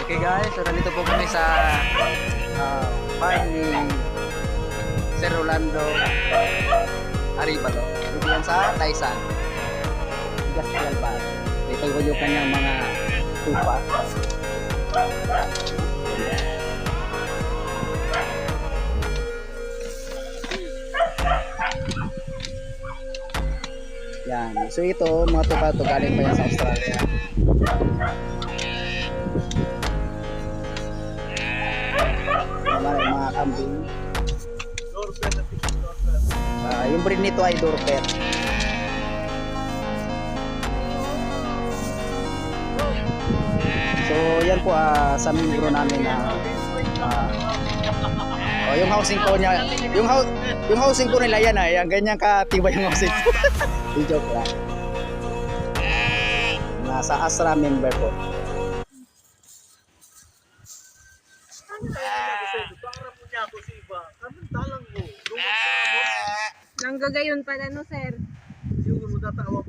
Okay guys, so nandito po kami sa farm ni Sir Rolando Arevalo. Dito yan sa Taisan, Gastial Bar. Dito ko yung kanyang mga tupa. Yan. So ito, mga tupa to galing pa yan sa Australia. Mga kambing. Yung breed nito ay Dorper. So yan po sa membro namin na yung housing po niya, yung housing po nila yan yan ganyan katibay yung housing. Joke lang. Nasa Asra member po. Nanggagayon pala no, sir. Yung mo tatawag